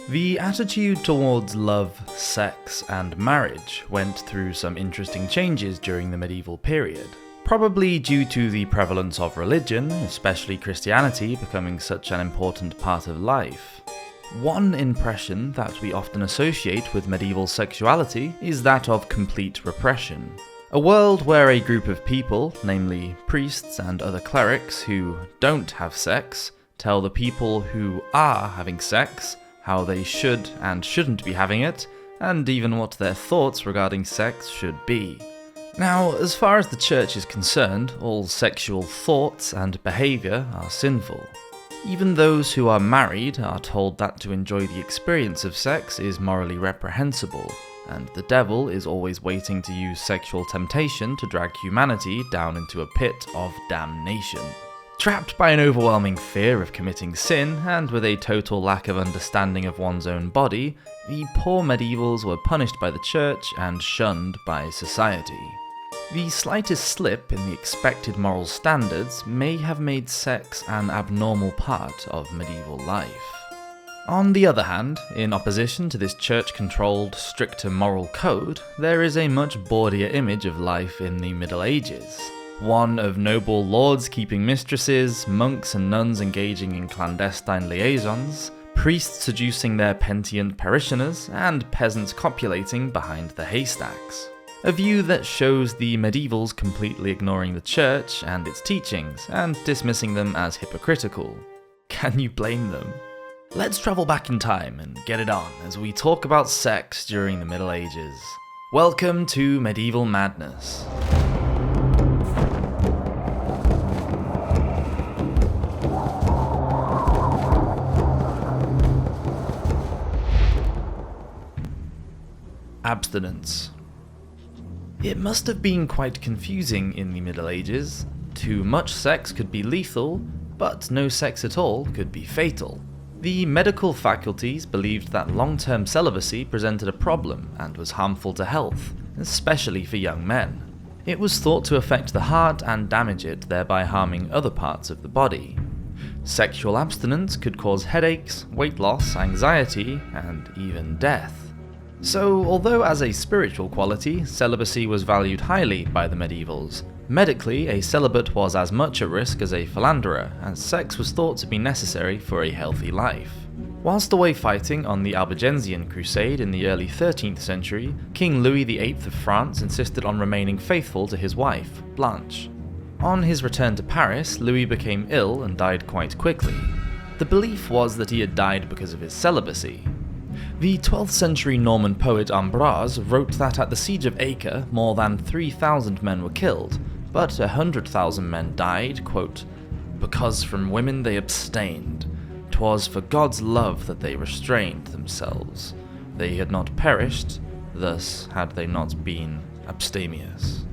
The attitude towards love, sex, and marriage went through some interesting changes during the medieval period, probably due to the prevalence of religion, especially Christianity, becoming such an important part of life. One impression that we often associate with medieval sexuality is that of complete repression. A world where a group of people, namely priests and other clerics who don't have sex, tell the people who are having sex how they should and shouldn't be having it, and even what their thoughts regarding sex should be. Now, as far as the church is concerned, all sexual thoughts and behaviour are sinful. Even those who are married are told that to enjoy the experience of sex is morally reprehensible, and the devil is always waiting to use sexual temptation to drag humanity down into a pit of damnation. Trapped by an overwhelming fear of committing sin, and with a total lack of understanding of one's own body, the poor medievals were punished by the church and shunned by society. The slightest slip in the expected moral standards may have made sex an abnormal part of medieval life. On the other hand, in opposition to this church-controlled, stricter moral code, there is a much bawdier image of life in the Middle Ages. One of noble lords keeping mistresses, monks and nuns engaging in clandestine liaisons, priests seducing their penitent parishioners, and peasants copulating behind the haystacks. A view that shows the medievals completely ignoring the church and its teachings, and dismissing them as hypocritical. Can you blame them? Let's travel back in time and get it on as we talk about sex during the Middle Ages. Welcome to Medieval Madness. Abstinence. It must have been quite confusing in the Middle Ages. Too much sex could be lethal, but no sex at all could be fatal. The medical faculties believed that long-term celibacy presented a problem and was harmful to health, especially for young men. It was thought to affect the heart and damage it, thereby harming other parts of the body. Sexual abstinence could cause headaches, weight loss, anxiety, and even death. So, although as a spiritual quality, celibacy was valued highly by the medievals, medically a celibate was as much at risk as a philanderer, as sex was thought to be necessary for a healthy life. Whilst away fighting on the Albigensian Crusade in the early 13th century, King Louis VIII of France insisted on remaining faithful to his wife, Blanche. On his return to Paris, Louis became ill and died quite quickly. The belief was that he had died because of his celibacy. The 12th century Norman poet Ambroise wrote that at the Siege of Acre, more than 3,000 men were killed, but 100,000 men died, quote, "because from women they abstained. 'Twas for God's love that they restrained themselves. They had not perished, thus had they not been abstemious."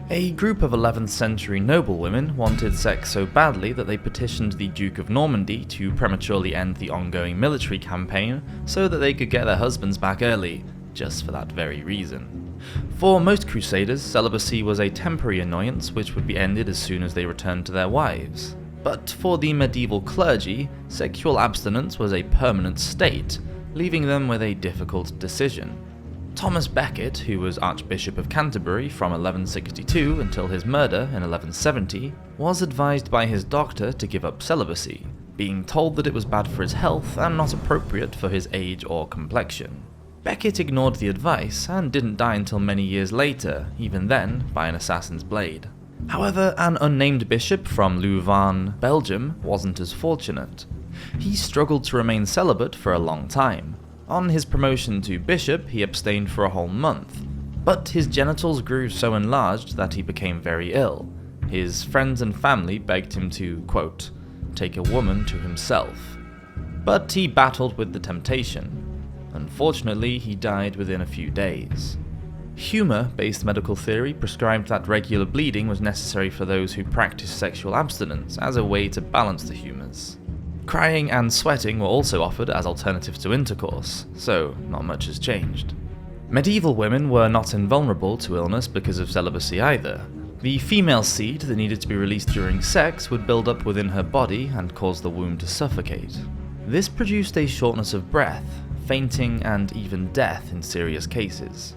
A group of 11th century noblewomen wanted sex so badly that they petitioned the Duke of Normandy to prematurely end the ongoing military campaign so that they could get their husbands back early, just for that very reason. For most crusaders, celibacy was a temporary annoyance which would be ended as soon as they returned to their wives. But for the medieval clergy, sexual abstinence was a permanent state, leaving them with a difficult decision. Thomas Becket, who was Archbishop of Canterbury from 1162 until his murder in 1170, was advised by his doctor to give up celibacy, being told that it was bad for his health and not appropriate for his age or complexion. Becket ignored the advice and didn't die until many years later, even then by an assassin's blade. However, an unnamed bishop from Louvain, Belgium, wasn't as fortunate. He struggled to remain celibate for a long time. On his promotion to bishop, he abstained for a whole month, but his genitals grew so enlarged that he became very ill. His friends and family begged him to, quote, "take a woman to himself." But he battled with the temptation. Unfortunately, he died within a few days. Humor-based medical theory prescribed that regular bleeding was necessary for those who practiced sexual abstinence as a way to balance the humors. Crying and sweating were also offered as alternatives to intercourse, so not much has changed. Medieval women were not invulnerable to illness because of celibacy either. The female seed that needed to be released during sex would build up within her body and cause the womb to suffocate. This produced a shortness of breath, fainting, and even death in serious cases.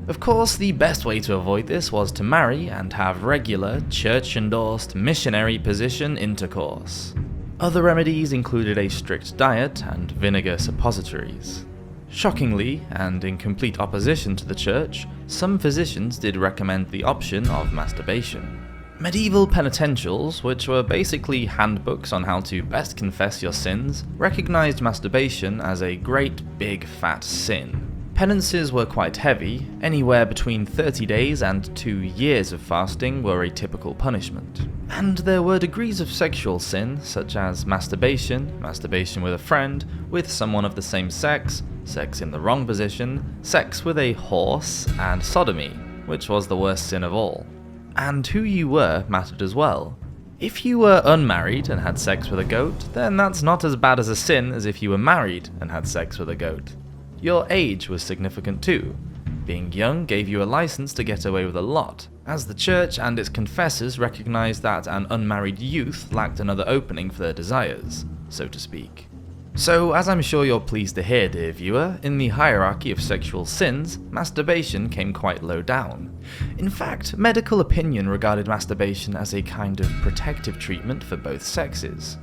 Of course, the best way to avoid this was to marry and have regular, church-endorsed, missionary position intercourse. Other remedies included a strict diet and vinegar suppositories. Shockingly, and in complete opposition to the church, some physicians did recommend the option of masturbation. Medieval penitentials, which were basically handbooks on how to best confess your sins, recognized masturbation as a great big fat sin. Penances were quite heavy, anywhere between 30 days and 2 years of fasting were a typical punishment. And there were degrees of sexual sin, such as masturbation, masturbation with a friend, with someone of the same sex, sex in the wrong position, sex with a horse, and sodomy, which was the worst sin of all. And who you were mattered as well. If you were unmarried and had sex with a goat, then that's not as bad as a sin as if you were married and had sex with a goat. Your age was significant too. Being young gave you a license to get away with a lot, as the church and its confessors recognized that an unmarried youth lacked another opening for their desires, so to speak. So, as I'm sure you're pleased to hear, dear viewer, in the hierarchy of sexual sins, masturbation came quite low down. In fact, medical opinion regarded masturbation as a kind of protective treatment for both sexes.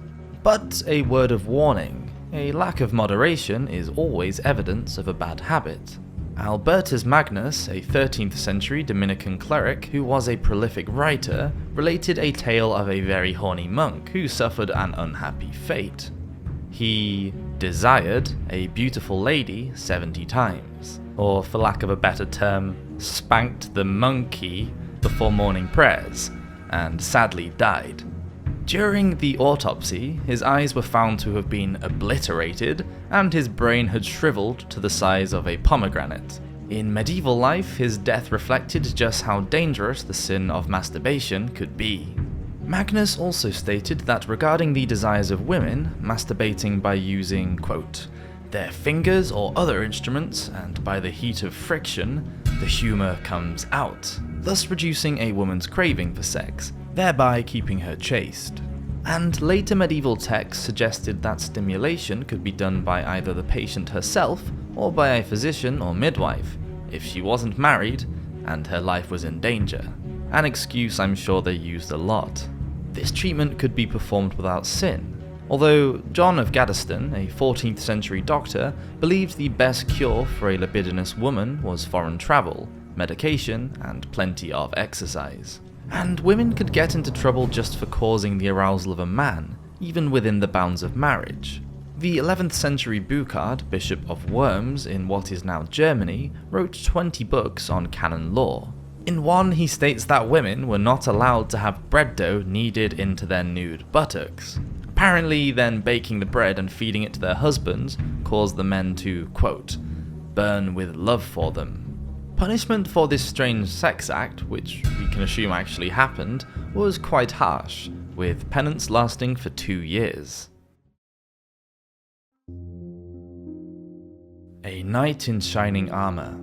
But a word of warning, a lack of moderation is always evidence of a bad habit. Albertus Magnus, a 13th century Dominican cleric who was a prolific writer, related a tale of a very horny monk who suffered an unhappy fate. He desired a beautiful lady 70 times, or for lack of a better term, spanked the monkey before morning prayers, and sadly died. During the autopsy, his eyes were found to have been obliterated, and his brain had shriveled to the size of a pomegranate. In medieval life, his death reflected just how dangerous the sin of masturbation could be. Magnus also stated that regarding the desires of women, masturbating by using, quote, their fingers or other instruments, and by the heat of friction, the humour comes out, thus reducing a woman's craving for sex, thereby keeping her chaste. And later medieval texts suggested that stimulation could be done by either the patient herself or by a physician or midwife, if she wasn't married and her life was in danger, an excuse I'm sure they used a lot. This treatment could be performed without sin, although John of Gaddesden, a 14th century doctor, believed the best cure for a libidinous woman was foreign travel, medication, and plenty of exercise. And women could get into trouble just for causing the arousal of a man, even within the bounds of marriage. The 11th century Burchard, Bishop of Worms in what is now Germany, wrote 20 books on canon law. In one, he states that women were not allowed to have bread dough kneaded into their nude buttocks. Apparently, then baking the bread and feeding it to their husbands caused the men to, quote, burn with love for them. Punishment for this strange sex act, which we can assume actually happened, was quite harsh, with penance lasting for 2 years. A knight in shining armour.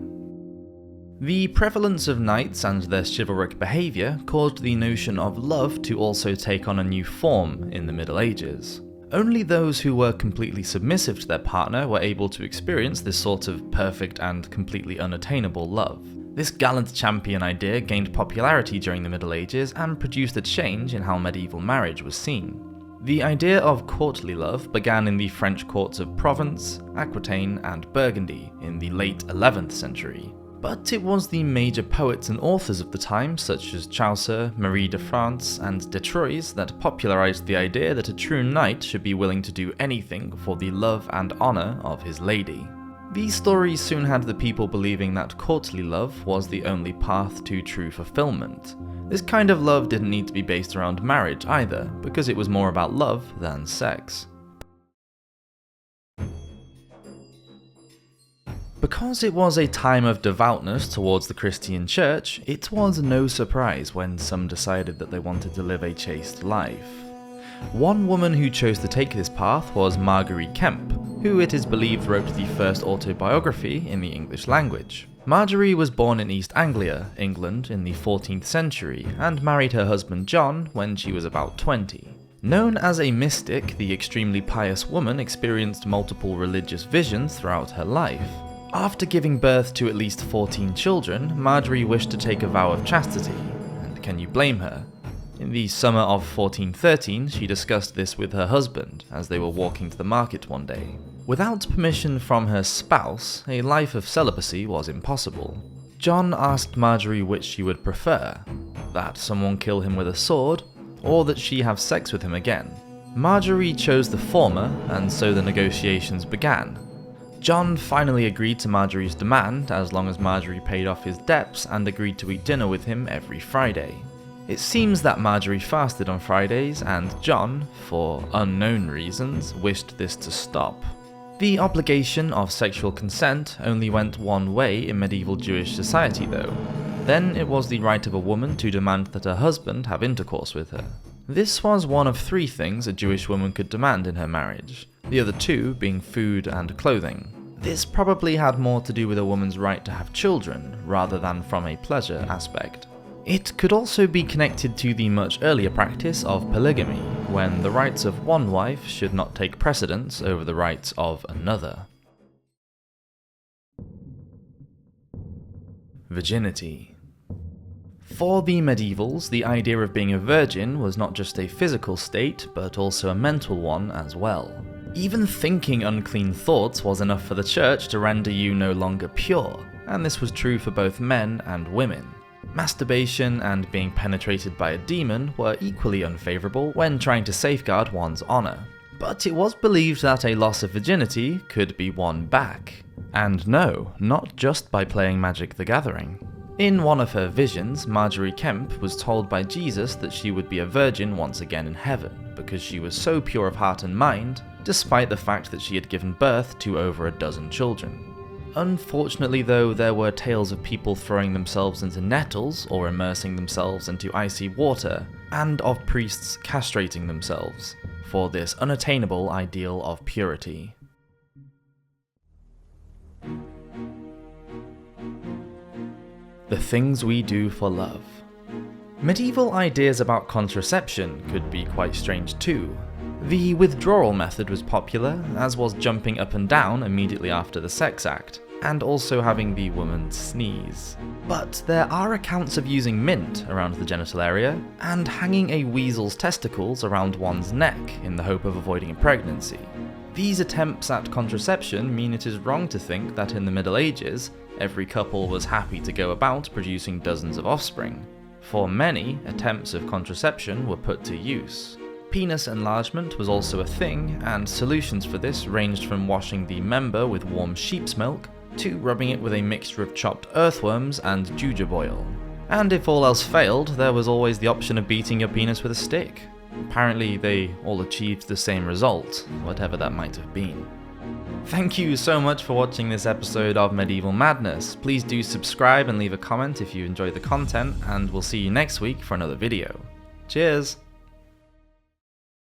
The prevalence of knights and their chivalric behaviour caused the notion of love to also take on a new form in the Middle Ages. Only those who were completely submissive to their partner were able to experience this sort of perfect and completely unattainable love. This gallant champion idea gained popularity during the Middle Ages and produced a change in how medieval marriage was seen. The idea of courtly love began in the French courts of Provence, Aquitaine, and Burgundy in the late 11th century. But it was the major poets and authors of the time, such as Chaucer, Marie de France, and de Troyes, that popularized the idea that a true knight should be willing to do anything for the love and honor of his lady. These stories soon had the people believing that courtly love was the only path to true fulfillment. This kind of love didn't need to be based around marriage either, because it was more about love than sex. Because it was a time of devoutness towards the Christian Church, it was no surprise when some decided that they wanted to live a chaste life. One woman who chose to take this path was Marguerite Kemp, who it is believed wrote the first autobiography in the English language. Marjorie was born in East Anglia, England, in the 14th century, and married her husband John when she was about 20. Known as a mystic, the extremely pious woman experienced multiple religious visions throughout her life. After giving birth to at least 14 children, Marjorie wished to take a vow of chastity, and can you blame her? In the summer of 1413, she discussed this with her husband as they were walking to the market one day. Without permission from her spouse, a life of celibacy was impossible. John asked Marjorie which she would prefer, that someone kill him with a sword, or that she have sex with him again. Marjorie chose the former, and so the negotiations began. John finally agreed to Marjorie's demand as long as Marjorie paid off his debts and agreed to eat dinner with him every Friday. It seems that Marjorie fasted on Fridays, and John, for unknown reasons, wished this to stop. The obligation of sexual consent only went one way in medieval Jewish society though. Then it was the right of a woman to demand that her husband have intercourse with her. This was one of 3 things a Jewish woman could demand in her marriage, the other 2 being food and clothing. This probably had more to do with a woman's right to have children, rather than from a pleasure aspect. It could also be connected to the much earlier practice of polygamy, when the rights of one wife should not take precedence over the rights of another. Virginity. For the medievals, the idea of being a virgin was not just a physical state, but also a mental one as well. Even thinking unclean thoughts was enough for the church to render you no longer pure, and this was true for both men and women. Masturbation and being penetrated by a demon were equally unfavourable when trying to safeguard one's honour. But it was believed that a loss of virginity could be won back. And no, not just by playing Magic the Gathering. In one of her visions, Marjorie Kemp was told by Jesus that she would be a virgin once again in heaven, because she was so pure of heart and mind, despite the fact that she had given birth to over a dozen children. Unfortunately though, there were tales of people throwing themselves into nettles or immersing themselves into icy water, and of priests castrating themselves, for this unattainable ideal of purity. The things we do for love. Medieval ideas about contraception could be quite strange too. The withdrawal method was popular, as was jumping up and down immediately after the sex act, and also having the woman sneeze. But there are accounts of using mint around the genital area, and hanging a weasel's testicles around one's neck in the hope of avoiding a pregnancy. These attempts at contraception mean it is wrong to think that in the Middle Ages, every couple was happy to go about producing dozens of offspring. For many, attempts of contraception were put to use. Penis enlargement was also a thing, and solutions for this ranged from washing the member with warm sheep's milk to rubbing it with a mixture of chopped earthworms and jujube oil. And if all else failed, there was always the option of beating your penis with a stick. Apparently they all achieved the same result, whatever that might have been. Thank you so much for watching this episode of Medieval Madness. Please do subscribe and leave a comment if you enjoyed the content, and we'll see you next week for another video. Cheers!